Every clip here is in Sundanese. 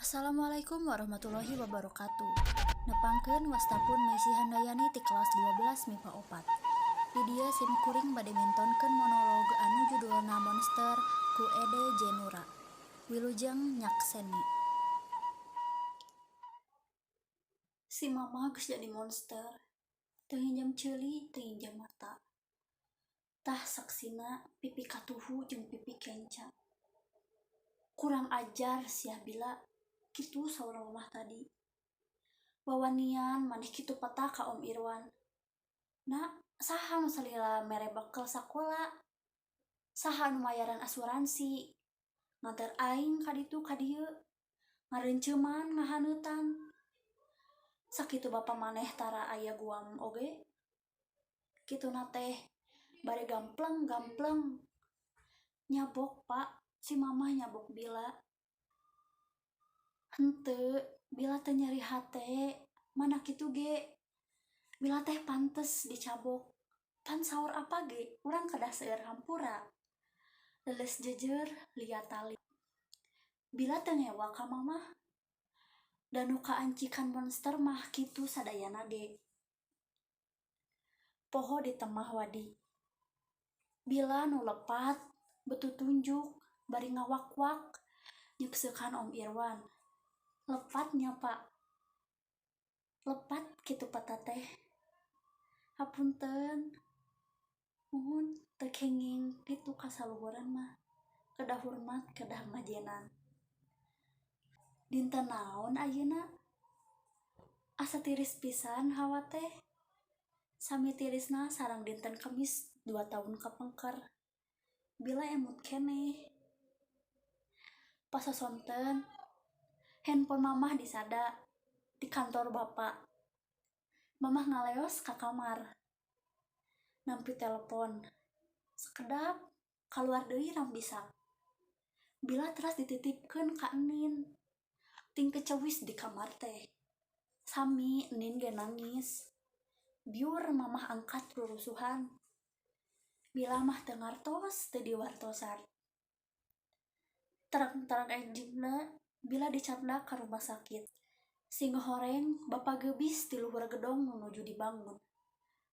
Assalamualaikum warahmatullahi wabarakatuh. Nepangkeun wastapun Messi Handayani ti kelas 12 MIPA 4. Di dia simkuring bade mintonkeun monolog anu judulna Monster ku Ede Jenura. Wilujeng Nyakseni. Si mama geus jadi monster. Teu hinjam ceuli, teu hinjam mata. Tah saksina pipi katuhu jeung pipi kenca. Kurang ajar sia bila kitu saur mamah tadi. Wawanian maneh kitu patah ka Om Irwan. Nak, saha nu salila mere bekel sakola? Saha nu mayaran asuransi? Nganter aing ka ditu ka dieu. Ngarenceuman ngahaneutan. Sakitu bapa maneh tara aya guam oge. Kituna teh bare gampleng. Nyabok, Pak. Si mamah nyabok bila. Henteu, bila teu nyeri hate, mana kitu ge. Bila teh pantes dicabok. Pan saur apa ge? Urang kedah seueur hampura. Leles jejer liat tali. Bila teu ngewa ka mamah. Dan nu kaancikan monster mah kitu sadayana ge. Poho di temah wadi. Bila nu lepat, betutunjuk, bari ngawak-wak, nyukseukan Om Irwan. Lepatnya Pak. Lepat kitu pata teh. Hapunten. Mohon teu kenging kitu kasaluhuran mah. Kedah hormat, kedah majenan. Dinten naon ayeuna? Asa tiris pisan hawa teh. Sami tirisna sareng dinten Kemis 2 tahun kapengker. Bila emut keneh. Pasosonten. Handphone mamah disada di kantor bapak. Mamah ngaleos ka kamar. Nampi telepon. Sekedap keluar deui rang bisa. Bila teras dititipkeun ka Enin. Ting kecewis di kamar teh. Sami Enin ge nangis. Biur mamah angkat rurusuhan. Bila mah teu ngartos teu diwartosan. Terang-terang enjingna bila dicandak ka rumah sakit. Si ngehoreng bapa geubis ti luhur gedong menuju dibangun.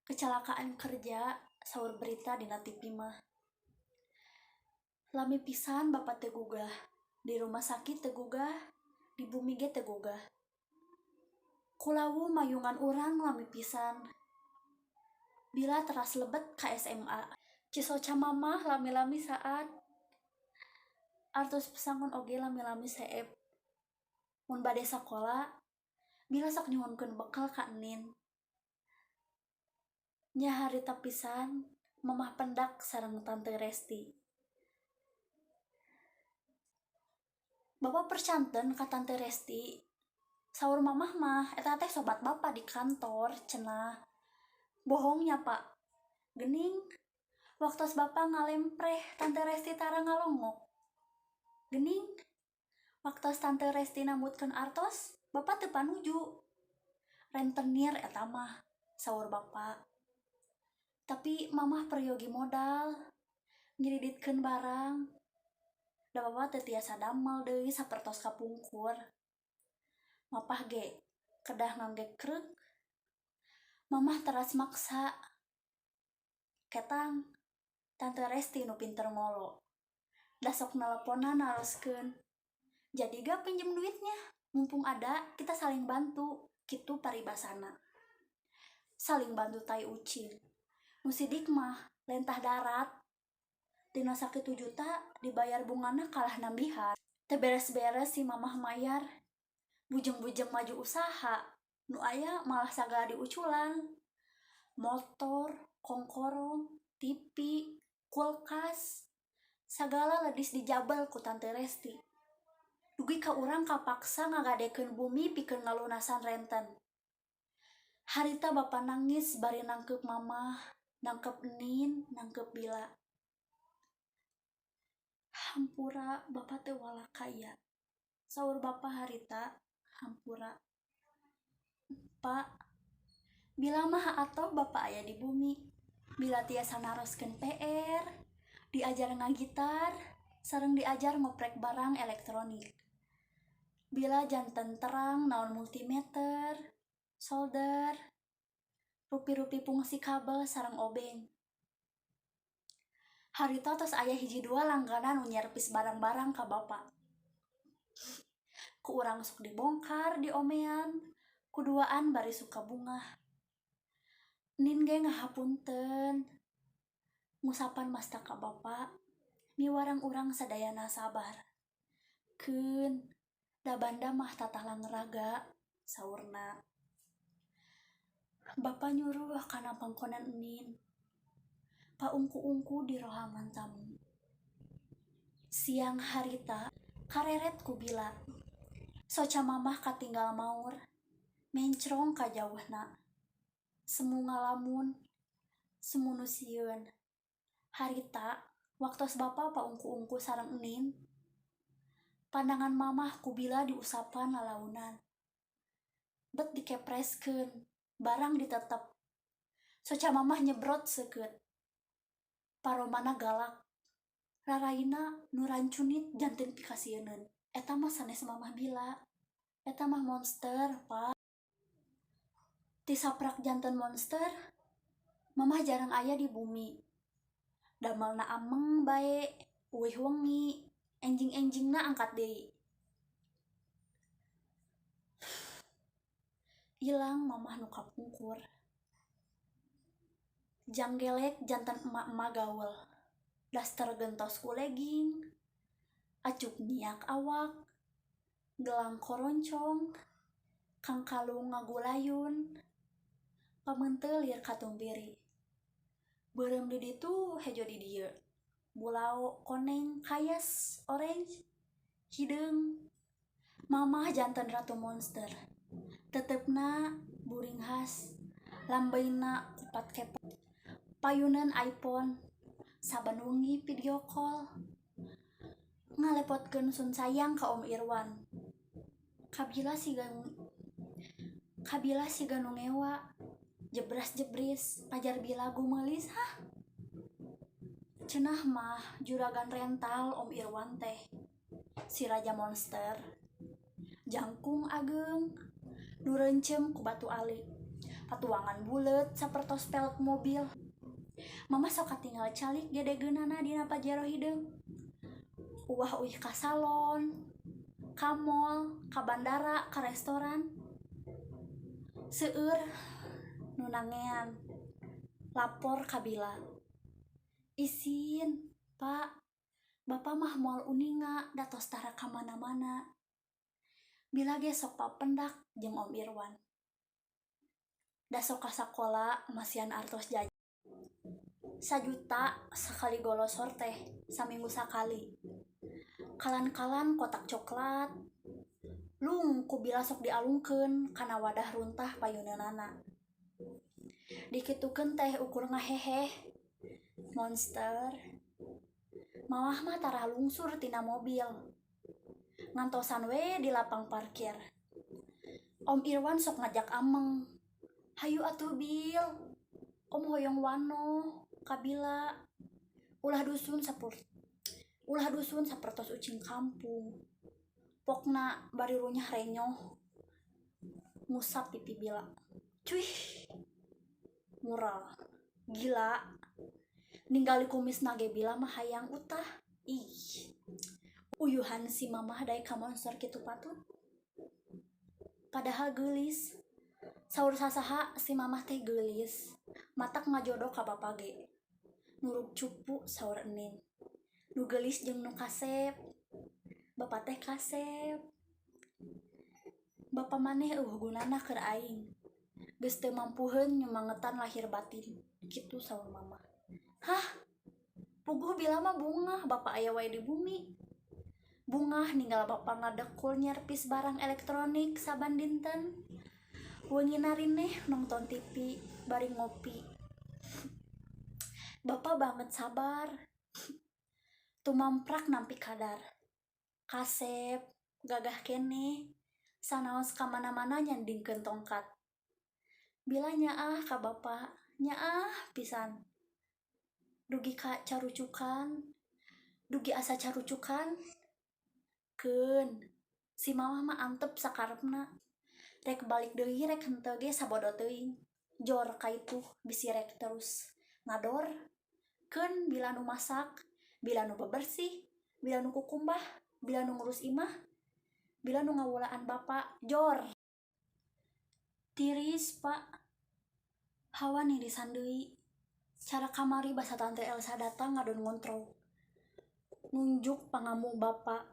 Kecelakaan kerja saur berita dina TV mah. Lami pisan bapa teu gugah. Di rumah sakit teu gugah, di bumi ge teu gugah. Kulawu mayungan urang lami pisan. Bila teras lebet ka SMA. Cisoca mamah lami-lami saat. Artos pesangon oge lami-lami seep. Mun bade sakola, bila sok nyuhunkeun bekal ka Enin. Nya harita pisan mamah pendak sareng Tante Resti. Bapak percanten ka Tante Resti. Saur mamah mah eta teh sobat bapa di kantor cenah. Bohongnya Pak. Gening. Waktos bapa ngalempreh Tante Resti tara ngalongok. Gening. Waktos Tante Resti nambutkeun artos, bapa teu panuju. Rentenir eta mah saur bapa. Tapi mamah peryogi modal. Ngiriditkeun barang. Da bapa teu tiasa damel deui sapertos kapungkur. Mapah ge kedah nganggekrek. Mamah teras maksa. Ketang, Tante Resti nu pinter ngolo. Da sok neleponan naroskeun. Jadi ga pinjem duitnya. Mumpung ada, kita saling bantu. Kitu paribasana. Saling bantu tai ucil. Nu sidik mah lentah darat. Dina 1 juta dibayar bungana kalah nambihan. Teu beres-beres si mamah mayar. Bujeng-bujeng maju usaha. Nu aya malah sagala diuculan. Motor, kongkorong, TV, kulkas. Sagala ledis dijabel ku Tante Resti. Dugi ka urang kapaksa ngagadekeun bumi pikeun ngalunasan renten. Harita bapa nangis bari nangkep mamah, nangkep Enin, nangkep Bila. Hampura bapa teu walak kaya. Saur bapa harita, hampura. Pak, bila mah atoh bapa aya di bumi. Bila tiasa naroskeun PR, diajar ngagitar, sareng diajar ngoprek barang elektronik. Bila jantan terang naon multimeter, solder, rupi-rupi fungsi kabel sareng obeng. Harita tos aya hiji dua langganan nu nyerpis barang-barang ka bapa. Ku urang sok dibongkar di omean, kuduaan bari suka bunga. Nin ge ngahapunten. Ngusapan masta ka bapa, miwarang urang sadayana sabar. Keun, da banda mah tatah langeraga, saurna. Bapa nyuruh kana pangkonan Nin. Paungku-ungku di rohangan tamu. Siang harita, kareret ku bila. Soca mamah katinggal maur, mencrong ka jauhna. Semu ngalamun, semu nu sieun. Harita, waktos bapa paungku-ungku sareng Nin, pandangan mamah ku bila diusapan lalaunan. Bet dikepreskeun, barang ditetep. Soca mamah nyebrot seukeut. Paromana galak. Raraina nu rancunit janten pikasieun. Eta mah sanes mamah bila. Eta mah monster, Pak. Ti saprak janten monster, mamah jarang aya di bumi. Damelna ameng bae, uwih wengi, enjing-enjingna angkat deui. Ilang mamah nu kapungkur. Janggelek jantan emak-emak gaul. Daster gentos ku legging, acuk niak awak, gelang koroncong, kang kalung ngagulayun, pameunteul lieur katumbiri. Beureum di ditu hejo di dieu. Bulao koneng kayas orange, hideung. Mamah jantan ratu monster. Tetepna buring khas, lambeina kupat kepot. Payunan iPhone, saban wengi video call. Ngalepotkeun sun sayang ka Om Irwan. Kabila siga nu ngewa, jebras-jebris, pajar bila gumelis, hah? Cenah mah juragan rental Om Irwan teh. Si Raja Monster. Jangkung ageng, nu reuncem ku batu ali. Patuangan bulet sapertos pelek mobil. Mama sok katinggal calik gedegeunana dina pajero hideung. Uwah uih ka salon, ka mall, ka bandara, ka restoran. Seueur nu nangean. Lapor ka bila. Isin, Pak. Bapa mah moal uninga datos tara ka mana-mana. Bila ge sok papendak jeung Om Irwan. Da sok ka sakola masian artos jajan. 1 juta sakali golosor teh, saminggu sakali. Kalan-kalan kotak coklat. Lung ku bila sok dialungkeun kana wadah runtah payuneunana. Dikitukeun teh ukur ngaheheh. Monster. Mamah mah tara lungsur tina mobil. Ngantosan we di lapang parkir. Om Irwan sok ngajak ameng. Hayu atuh Bil. Om hoyong wano kabila. Ulah dusun sapertos ucing kampung. Pokna bari runyah renyoh. Ngusap pipi bila. Cuih. Mural. Gila. Ninggali kumisna ge bila mah hayang utah. Ih. Uyuhan si mamah daek ka monster kitu patut. Padahal geulis. Saur sasaha si mamah teh geulis. Matak ngajodoh ka bapa ge. Nuruk cupu saur Nin. Nu geulis jeung nu kasep. Bapa teh kasep. Bapa maneh gunana keur aing. Geus teu mampuheun nyumangetan lahir batin. Kitu saur mamah. Hah? Puguh bila mah bungah bapa aya wae di bumi. Bungah ninggal bapa ngadekul nyerpis barang elektronik saban dinten. Wengi narineh nonton TV bari ngopi. Bapa banget sabar. Tumamprak nampi kadar. Kasep, gagah keneh. Sanaos ka mana-mana nyandingkeun tongkat. Bila nyaah ka bapa, nyaah pisan. Dugi asa carucukan. Keun, Si mama mah antep sakarepna, rek balik deui rek henteu ge sabodo teuing. Jor ka itu bisi rek terus ngador keun bila nu masak, bila nu bebersih, bila nu kukumbah, bila nu ngurus imah, bila nu ngawulaan bapak. Jor tiris pak, hawa nirisan deui. Cara kamari basa tante Elsa datang ngadon ngontrol nunjuk pangamu bapak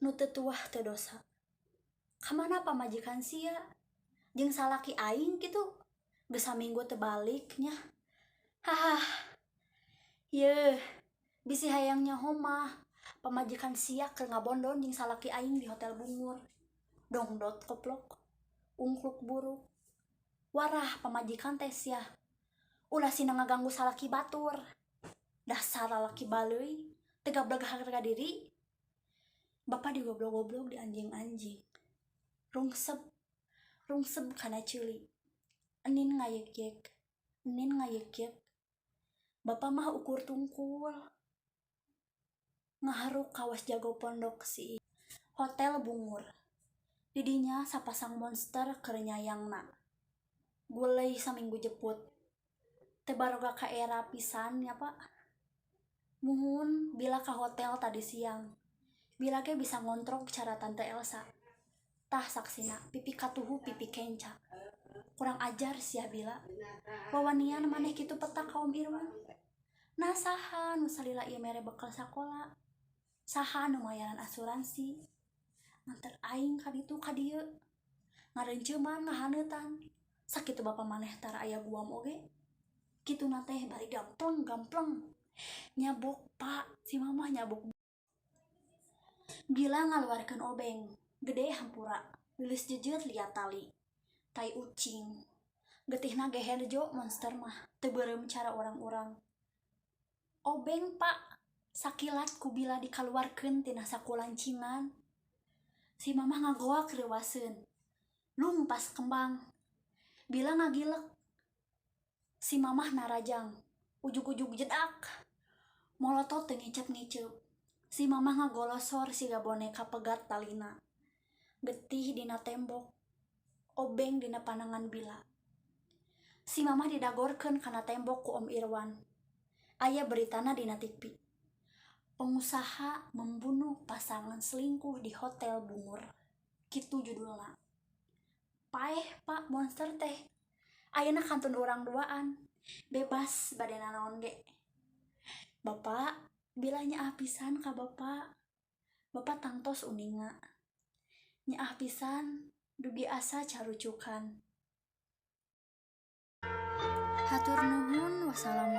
nu teu tuah teu dosa. Kamana pamajikan sia jeung salaki aing kitu geus saminggu teu balik nya. Hah, yeuh bisi hayangnya homah pamajikan sia keur ngabondon jeung salaki aing di hotel Bungur. Dongdot koplok, ungkluk buruk. Warah pamajikan teh sia ulah sina ngaganggu salaki batur. Dasar lalaki baleuy, teu gablek harga diri. Bapak digoblok-goblok di anjing-anjing. Rungsep kana ceuli. Enin ngayek-yek. Bapak mah ukur tungkul. Ngaharuk kawas jago pondok si hotel Bungur. Didinya sapasang monster keur nyayangna. Gulei saminggu jeput. Teu baroga ka era pisan ya pak. Muhun bila ka hotel tadi siang. Bila ge bisa ngontrol cara tante Elsa. Tah saksina pipi katuhu pipi kenca. Kurang ajar sia bila. Wawanian maneh kitu petak kaum Irwan. Nah saha nu salila ieu mere bekal sakola. Saha nu mayaran asuransi. Nganter aing ka ditu ka dieu. Ngarenceuman ngahaneutan. Sakitu bapa maneh tara aya guam oge. Kituna teh bari gampleng. Nyabok pak, si mama nyabok. Bila ngaluarkeun obeng, gede hampura, lilis jejeut liat tali. Tai ucing, getihna geherjo monster mah, teu beureum cara orang-orang. Obeng pak, sakilat ku bila dikaluarkeun tina sakulancingan. Si mama ngagoak reuwaseun, lung pas kembang. Bila ngagilek, si mamah narajang, ujug-ujug jedak. Molotot teu ngicep-ngicep. Si mamah ngagolosor siga boneka pegat talina. Getih dina tembok, obeng dina panangan bila. Si mamah didagorkeun kana tembok ku Om Irwan. Aya beritana dina TV. Pengusaha membunuh pasangan selingkuh di hotel Bungur. Kitu judulna. Paeh pak monster teh. Ayeuna kantun urang duaan. Bebas bade nanaon ge. Bapak, bila nyaah pisan ka bapak. Bapak tangtos uninga. Nyaah pisan dugi asa carucukan. Hatur nuhun. Wassalamualaikum.